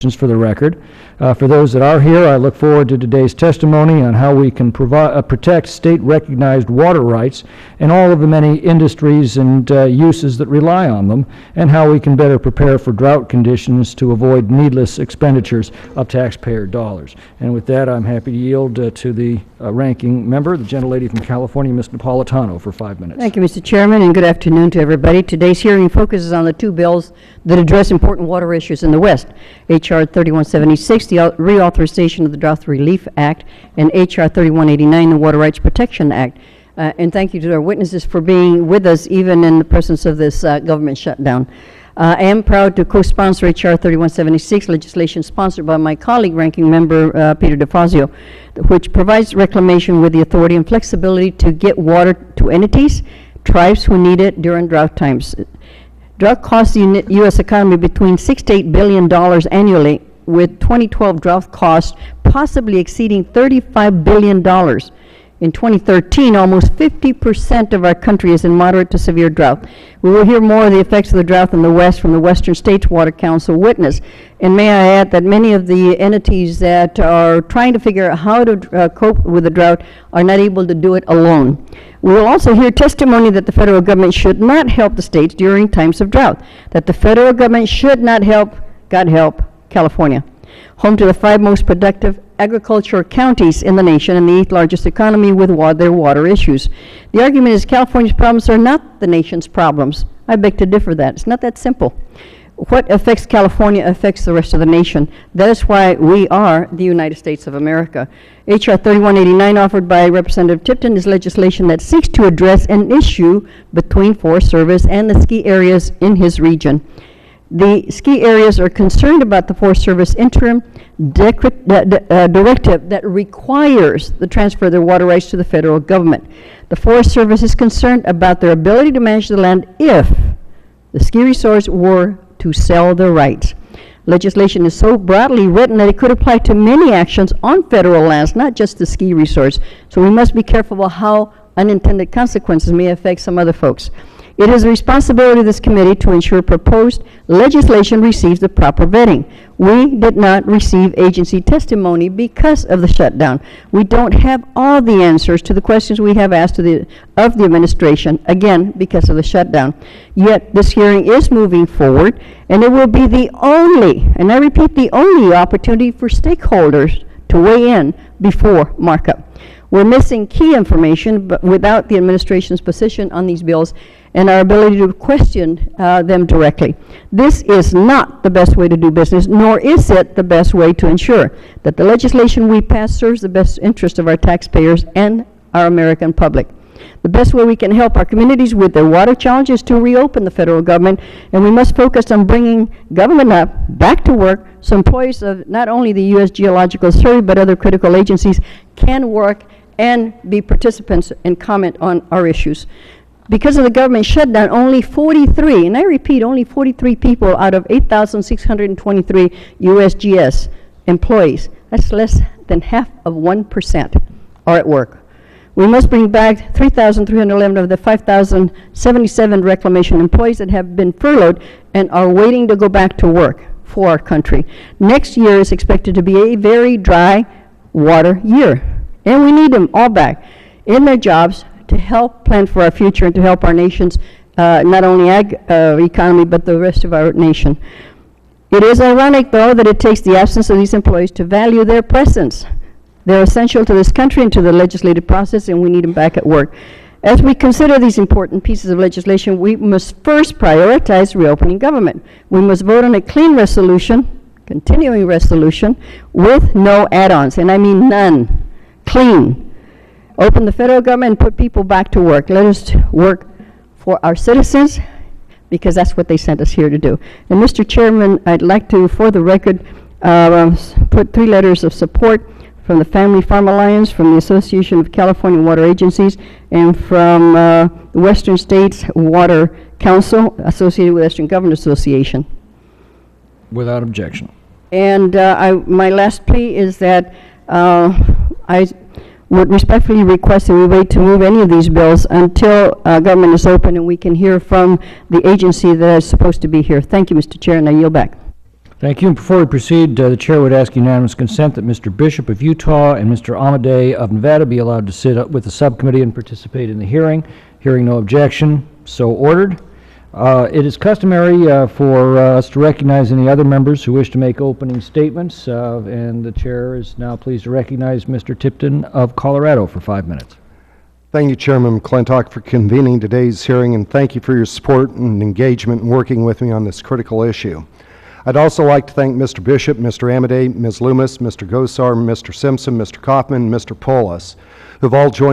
For the record. For those that are here, I look forward to today's testimony on how we can protect state-recognized water rights and all of the many industries and uses that rely on them, and how we can better prepare for drought conditions to avoid needless expenditures of taxpayer dollars. And with that, I'm happy to yield to the ranking member, the gentlelady from California, Ms. Napolitano, for 5 minutes. Thank you, Mr. Chairman, and good afternoon to everybody. Today's hearing focuses on the two bills that address important water issues in the West. H.R. 3176, the reauthorization of the Drought Relief Act, and H.R. 3189, the Water Rights Protection Act. And thank you to our witnesses for being with us even in the presence of this government shutdown. I am proud to co-sponsor H.R. 3176, legislation sponsored by my colleague, Ranking Member Peter DeFazio, which provides reclamation with the authority and flexibility to get water to entities, tribes who need it during drought times. Drought costs the U.S. economy between $6 to $8 billion annually, with 2012 drought costs possibly exceeding $35 billion. In 2013, almost 50% of our country is in moderate to severe drought. We will hear more of the effects of the drought in the West from the Western States Water Council witness. And may I add that many of the entities that are trying to figure out how to cope with the drought are not able to do it alone. We will also hear testimony that the federal government should not help the states during times of drought, that the federal government should not help, God help, California, home to the 5 most productive agricultural counties in the nation and the 8th largest economy with their water issues. The argument is California's problems are not the nation's problems. I beg to differ that. It's not that simple. What affects California affects the rest of the nation. That is why we are the United States of America. H.R. 3189, offered by Representative Tipton, is legislation that seeks to address an issue between Forest Service and the ski areas in his region. The ski areas are concerned about the Forest Service interim directive that requires the transfer of their water rights to the federal government. The Forest Service is concerned about their ability to manage the land if the ski resorts were to sell their rights. Legislation is so broadly written that it could apply to many actions on federal lands, not just the ski resorts. So we must be careful about how unintended consequences may affect some other folks. It is the responsibility of this committee to ensure proposed legislation receives the proper vetting. We did not receive agency testimony because of the shutdown. We don't have all the answers to the questions we have asked of the administration, again, because of the shutdown. Yet this hearing is moving forward, and it will be the only, and I repeat, the only opportunity for stakeholders to weigh in before markup. We're missing key information, but without the administration's position on these bills and our ability to question them directly. This is not the best way to do business, nor is it the best way to ensure that the legislation we pass serves the best interest of our taxpayers and our American public. The best way we can help our communities with their water challenges is to reopen the federal government, and we must focus on bringing government back to work so employees of not only the U.S. Geological Survey but other critical agencies can work and be participants and comment on our issues. Because of the government shutdown, only 43, and I repeat, only 43 people out of 8,623 USGS employees, that's less than half of 1%, are at work. We must bring back 3,311 of the 5,077 reclamation employees that have been furloughed and are waiting to go back to work for our country. Next year is expected to be a very dry water year, and we need them all back in their jobs to help plan for our future and to help our nation's not only economy but the rest of our nation. It is ironic, though, that it takes the absence of these employees to value their presence. They're essential to this country and to the legislative process, and we need them back at work. As we consider these important pieces of legislation, we must first prioritize reopening government. We must vote on a clean resolution, continuing resolution, with no add-ons, and I mean none. Clean. Open the federal government and put people back to work. Let us work for our citizens, because that's what they sent us here to do. And Mr. Chairman, I'd like to, for the record, put 3 letters of support from the Family Farm Alliance, from the Association of California Water Agencies, and from the Western States Water Council, associated with Western Government Association. Without objection. And my last plea is that I would respectfully request that we wait to move any of these bills until government is open and we can hear from the agency that is supposed to be here. Thank you, Mr. Chair, and I yield back. Thank you. And before we proceed, the chair would ask unanimous consent that Mr. Bishop of Utah and Mr. Amadei of Nevada be allowed to sit up with the subcommittee and participate in the hearing. Hearing no objection, so ordered. It is customary for us to recognize any other members who wish to make opening statements, and the chair is now pleased to recognize Mr. Tipton of Colorado for 5 minutes. Thank you, Chairman McClintock, for convening today's hearing, and thank you for your support and engagement in working with me on this critical issue. I'd also like to thank Mr. Bishop, Mr. Amadei, Ms. Loomis, Mr. Gosar, Mr. Simpson, Mr. Kaufman, and Mr. Polis, who've all joined